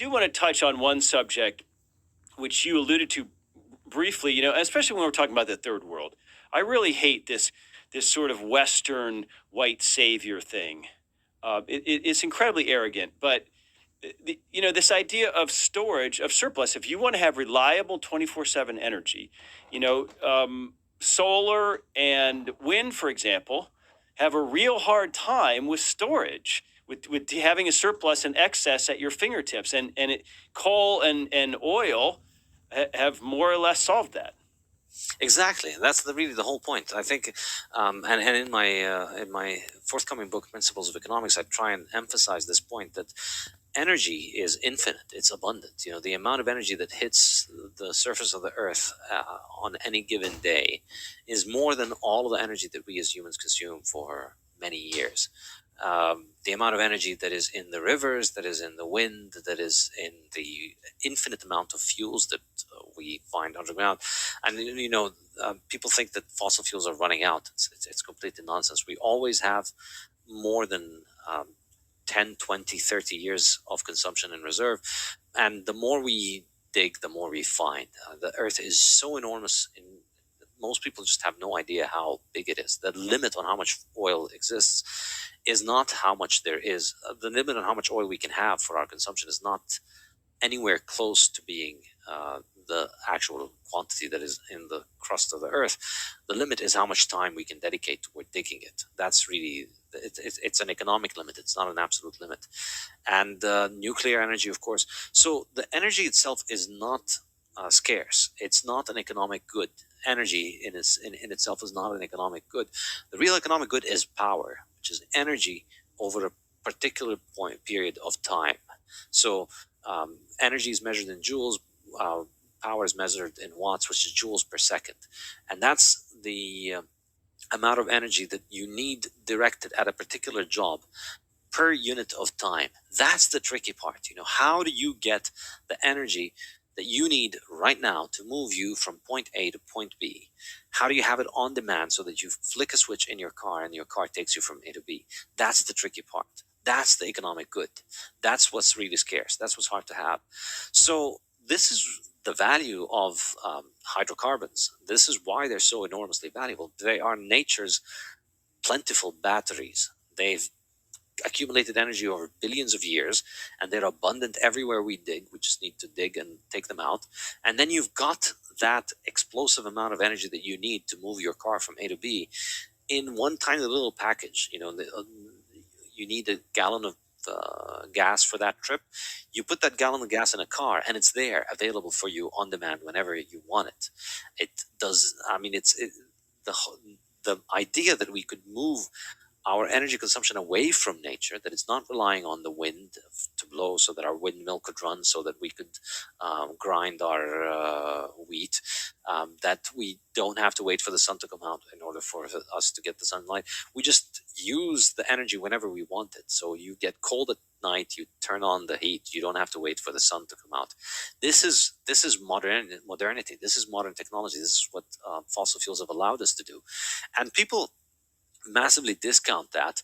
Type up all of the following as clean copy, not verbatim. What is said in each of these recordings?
do want to touch on one subject which you alluded to briefly, especially when we're talking about the third world. I really hate this sort of Western white savior thing. It's incredibly arrogant, but this idea of storage of surplus. If you want to have reliable 24/7 energy, solar and wind, for example, have a real hard time with storage. With having a surplus and excess at your fingertips, coal and oil have more or less solved that. Exactly, that's really the whole point. I think, and in my forthcoming book, Principles of Economics, I try and emphasize this point that energy is infinite. It's abundant. The amount of energy that hits the surface of the earth on any given day is more than all of the energy that we as humans consume for many years. The amount of energy that is in the rivers, that is in the wind, that is in the infinite amount of fuels that we find underground. And people think that fossil fuels are running out. It's completely nonsense. We always have more than 10, 20, 30 years of consumption in reserve. And the more we dig, the more we find. The earth is so enormous. Most people just have no idea how big it is. The limit on how much oil exists is not how much there is. The limit on how much oil we can have for our consumption is not anywhere close to being the actual quantity that is in the crust of the earth. The limit is how much time we can dedicate toward digging it. That's really, it's an economic limit. It's not an absolute limit. And nuclear energy, of course. So the energy itself is not scarce. It's not an economic good. Energy in itself is not an economic good. The real economic good is power, which is energy over a particular period of time. So energy is measured in joules, power is measured in watts, which is joules per second. And that's the amount of energy that you need directed at a particular job per unit of time. That's the tricky part. How do you get the energy that you need right now to move you from point A to point B? How do you have it on demand so that you flick a switch in your car and your car takes you from A to B? That's the tricky part. That's the economic good. That's what's really scarce. That's what's hard to have. So this is the value of hydrocarbons. This is why they're so enormously valuable. They are nature's plentiful batteries. They've accumulated energy over billions of years, and they're abundant everywhere we dig. We just need to dig and take them out. And then you've got that explosive amount of energy that you need to move your car from A to B in one tiny little package. You need a gallon of gas for that trip. You put that gallon of gas in a car, and it's there, available for you on demand whenever you want it. It does. I mean, the idea that we could move our energy consumption away from nature, that it's not relying on the wind to blow so that our windmill could run, so that we could grind our wheat, that we don't have to wait for the sun to come out in order for us to get the sunlight. We just use the energy whenever we want it. So you get cold at night, you turn on the heat, you don't have to wait for the sun to come out. This is modernity. This is modern technology. This is what fossil fuels have allowed us to do. And people massively discount that.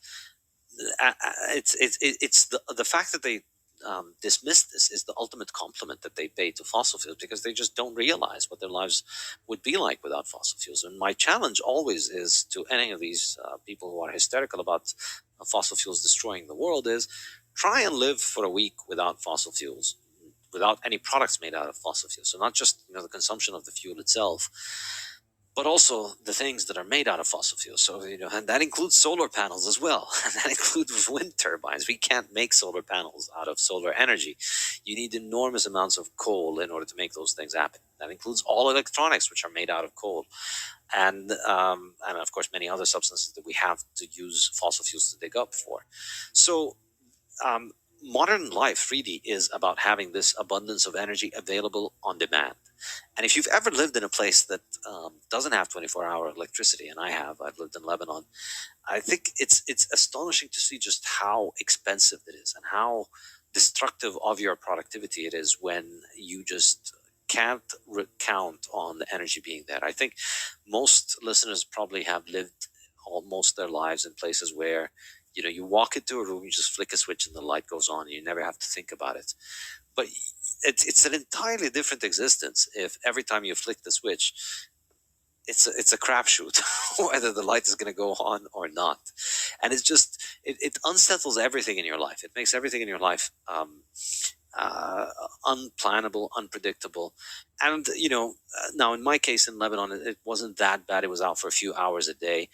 It's the fact that they dismiss this is the ultimate compliment that they pay to fossil fuels, because they just don't realize what their lives would be like without fossil fuels. And my challenge always is to any of these people who are hysterical about fossil fuels destroying the world is try and live for a week without fossil fuels, without any products made out of fossil fuels. So not just the consumption of the fuel itself, but also the things that are made out of fossil fuels. So, and that includes solar panels as well. And that includes wind turbines. We can't make solar panels out of solar energy. You need enormous amounts of coal in order to make those things happen. That includes all electronics, which are made out of coal. And of course, many other substances that we have to use fossil fuels to dig up for. So, modern life really is about having this abundance of energy available on demand. And if you've ever lived in a place that doesn't have 24-hour electricity, and I've lived in Lebanon, I think it's astonishing to see just how expensive it is and how destructive of your productivity it is when you just can't count on the energy being there. I think most listeners probably have lived almost their lives in places where You walk into a room, you just flick a switch and the light goes on and you never have to think about it. But it's an entirely different existence if every time you flick the switch, it's a crapshoot whether the light is going to go on or not. And it's just, it unsettles everything in your life. It makes everything in your life uh, unplannable, unpredictable. And now in my case in Lebanon, it wasn't that bad. It was out for a few hours a day.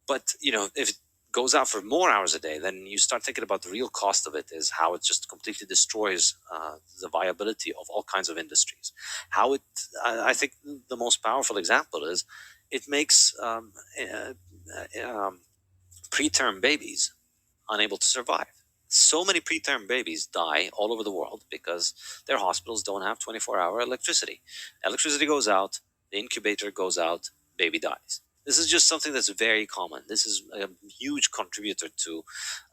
But if it goes out for more hours a day, then you start thinking about the real cost of it, is how it just completely destroys the viability of all kinds of industries. How it, I think the most powerful example is it makes preterm babies unable to survive. So many preterm babies die all over the world because their hospitals don't have 24-hour electricity. Electricity goes out, the incubator goes out, baby dies. This is just something that's very common. This is a huge contributor to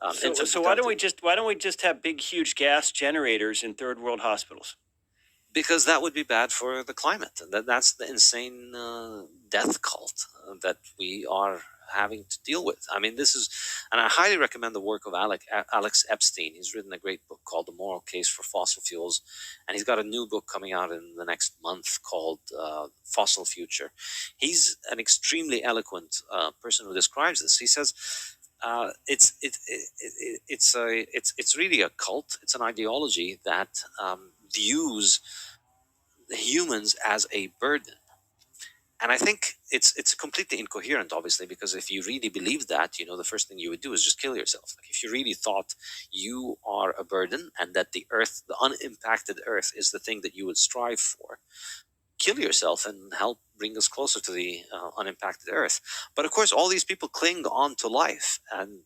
infant So mortality. why don't we just have big huge gas generators in third world hospitals? Because that would be bad for the climate, and that's the insane death cult that we are having to deal with. I mean, this is, and I highly recommend the work of Alex Epstein. He's written a great book called The Moral Case for Fossil Fuels, and he's got a new book coming out in the next month called Fossil Future. He's an extremely eloquent person who describes this. He says it's really a cult. It's an ideology that views humans as a burden. And I think it's completely incoherent, obviously, because if you really believe that, the first thing you would do is just kill yourself. Like, if you really thought you are a burden and that the earth, the unimpacted earth, is the thing that you would strive for, kill yourself and help bring us closer to the unimpacted earth. But of course, all these people cling on to life. And,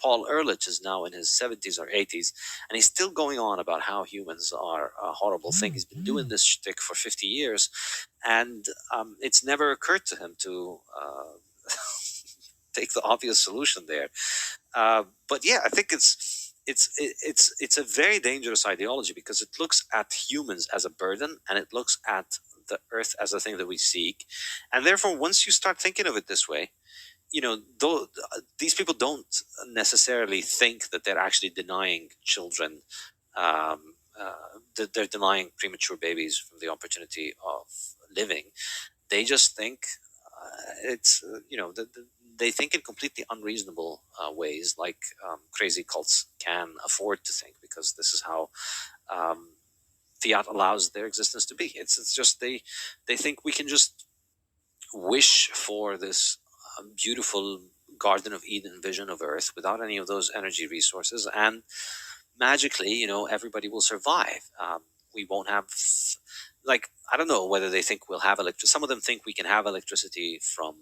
Paul Ehrlich is now in his 70s or 80s, and he's still going on about how humans are a horrible thing. He's been doing this shtick for 50 years, and it's never occurred to him to take the obvious solution there. But yeah, I think it's a very dangerous ideology because it looks at humans as a burden, and it looks at the earth as a thing that we seek. And therefore, once you start thinking of it this way, though these people don't necessarily think that they're actually denying children, that they're denying premature babies from the opportunity of living. They just think it's they think in completely unreasonable ways, like crazy cults can afford to think, because this is how um, fiat allows their existence to be. It's just they think we can just wish for this beautiful Garden of Eden vision of Earth without any of those energy resources, and magically, everybody will survive. We won't have, like, I don't know whether they think we'll have electricity. Some of them think we can have electricity from,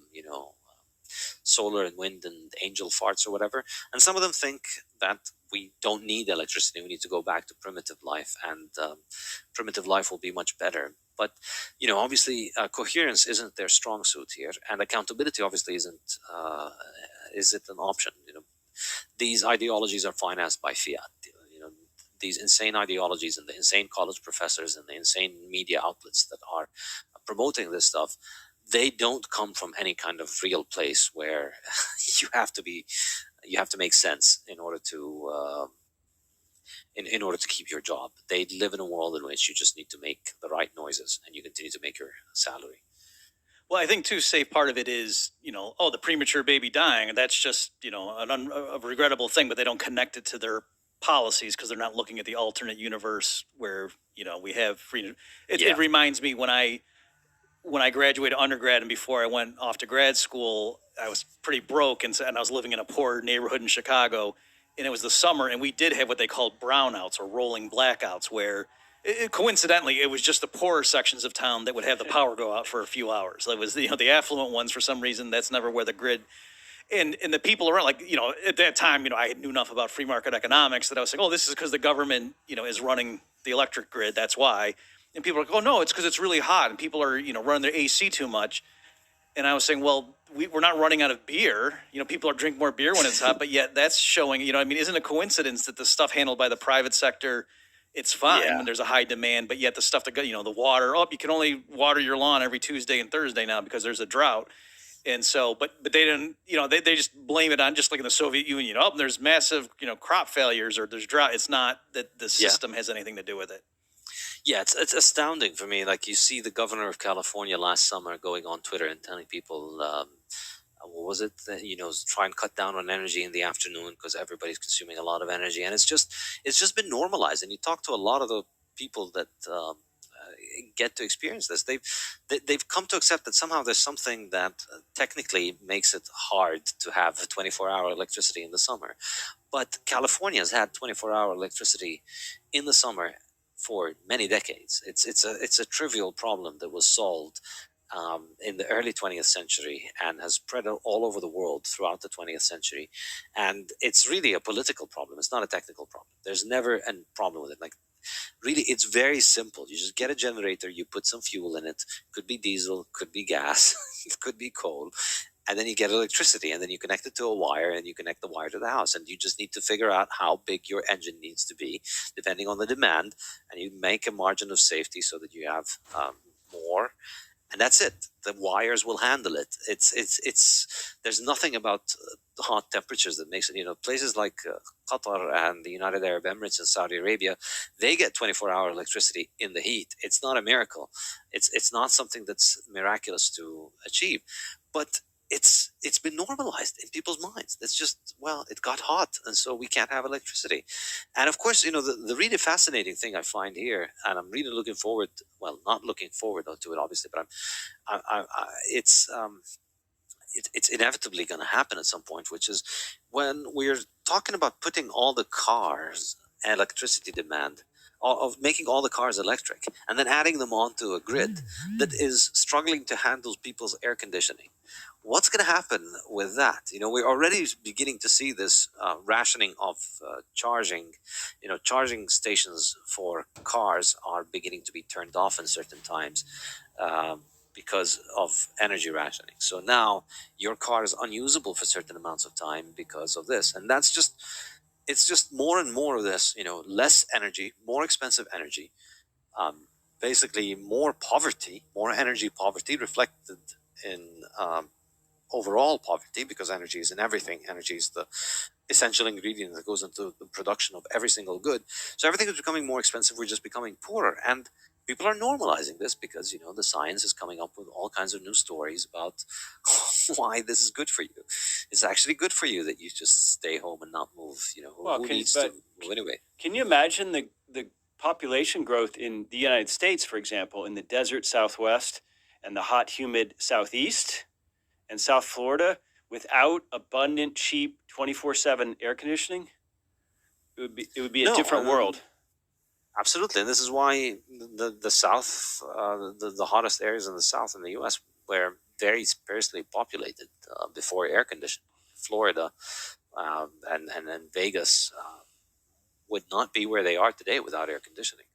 solar and wind and angel farts or whatever. And some of them think that we don't need electricity. We need to go back to primitive life, and primitive life will be much better. But, obviously, coherence isn't their strong suit here, and accountability obviously isn't an option. These ideologies are financed by fiat. These insane ideologies and the insane college professors and the insane media outlets that are promoting this stuff, they don't come from any kind of real place where you have to make sense in order to in order to keep your job. They live in a world in which you just need to make the right noises and you continue to make your salary. Well, I think too, safe part of it is, oh, the premature baby dying. That's just, a regrettable thing, but they don't connect it to their policies because they're not looking at the alternate universe where, we have freedom. Yeah. It reminds me when I graduated undergrad and before I went off to grad school, I was pretty broke, and I was living in a poor neighborhood in Chicago, and it was the summer, and we did have what they called brownouts or rolling blackouts, where coincidentally it was just the poorer sections of town that would have the power go out for a few hours. It was the affluent ones, for some reason, that's never where the grid. And the people around, like, at that time, I knew enough about free market economics that I was like, oh, this is because the government, is running the electric grid. That's why. And people are like, oh, no, it's because it's really hot and people are, running their AC too much. And I was saying, well, we're not running out of beer. People are drinking more beer when it's hot, but yet that's showing, isn't it a coincidence that the stuff handled by the private sector, it's fine when there's a high demand, but yet the stuff that, the water, you can only water your lawn every Tuesday and Thursday now because there's a drought. And so, but they didn't, they just blame it on, just like in the Soviet Union. Oh, there's massive, crop failures or there's drought. It's not that the Yeah. system has anything to do with it. Yeah, it's astounding for me. Like, you see the governor of California last summer going on Twitter and telling people, what was it? That, try and cut down on energy in the afternoon because everybody's consuming a lot of energy, and it's just been normalized. And you talk to a lot of the people that get to experience this, they've come to accept that somehow there's something that technically makes it hard to have 24-hour electricity in the summer. But California has had 24-hour electricity in the summer for many decades. It's a trivial problem that was solved in the early 20th century and has spread all over the world throughout the 20th century. And it's really a political problem. It's not a technical problem. There's never a problem with it. Like, really, it's very simple. You just get a generator, you put some fuel in it. Could be diesel, could be gas, it could be coal. And then you get electricity, and then you connect it to a wire, and you connect the wire to the house. And you just need to figure out how big your engine needs to be, depending on the demand. And you make a margin of safety so that you have more. And that's it. The wires will handle it. There's nothing about the hot temperatures that makes it. Places like Qatar and the United Arab Emirates and Saudi Arabia, they get 24-hour electricity in the heat. It's not a miracle. It's not something that's miraculous to achieve, but it's been normalized in people's minds. It's just, well, it got hot, and so we can't have electricity. And of course, the really fascinating thing I find here, and I'm really looking forward. Well, not looking forward to it, obviously, but it's inevitably going to happen at some point, which is when we're talking about putting all the cars electricity demand, of making all the cars electric, and then adding them onto a grid that is struggling to handle people's air conditioning. What's going to happen with that? We're already beginning to see this rationing of charging. Charging stations for cars are beginning to be turned off in certain times because of energy rationing. So now your car is unusable for certain amounts of time because of this. And it's just more and more of this, less energy, more expensive energy, basically more poverty, more energy poverty reflected in overall poverty, because energy is in everything. Energy is the essential ingredient that goes into the production of every single good. So everything is becoming more expensive. We're just becoming poorer. And people are normalizing this because, the science is coming up with all kinds of new stories about why this is good for you. It's actually good for you that you just stay home and not move. Well, who needs to move anyway? Can you imagine the population growth in the United States, for example, in the desert Southwest and the hot, humid Southeast and South Florida without abundant, cheap, 24/7 air conditioning? It would be a No, different world. Absolutely, and this is why the South, the hottest areas in the South in the U.S. were very sparsely populated before air conditioning. Florida and Vegas would not be where they are today without air conditioning.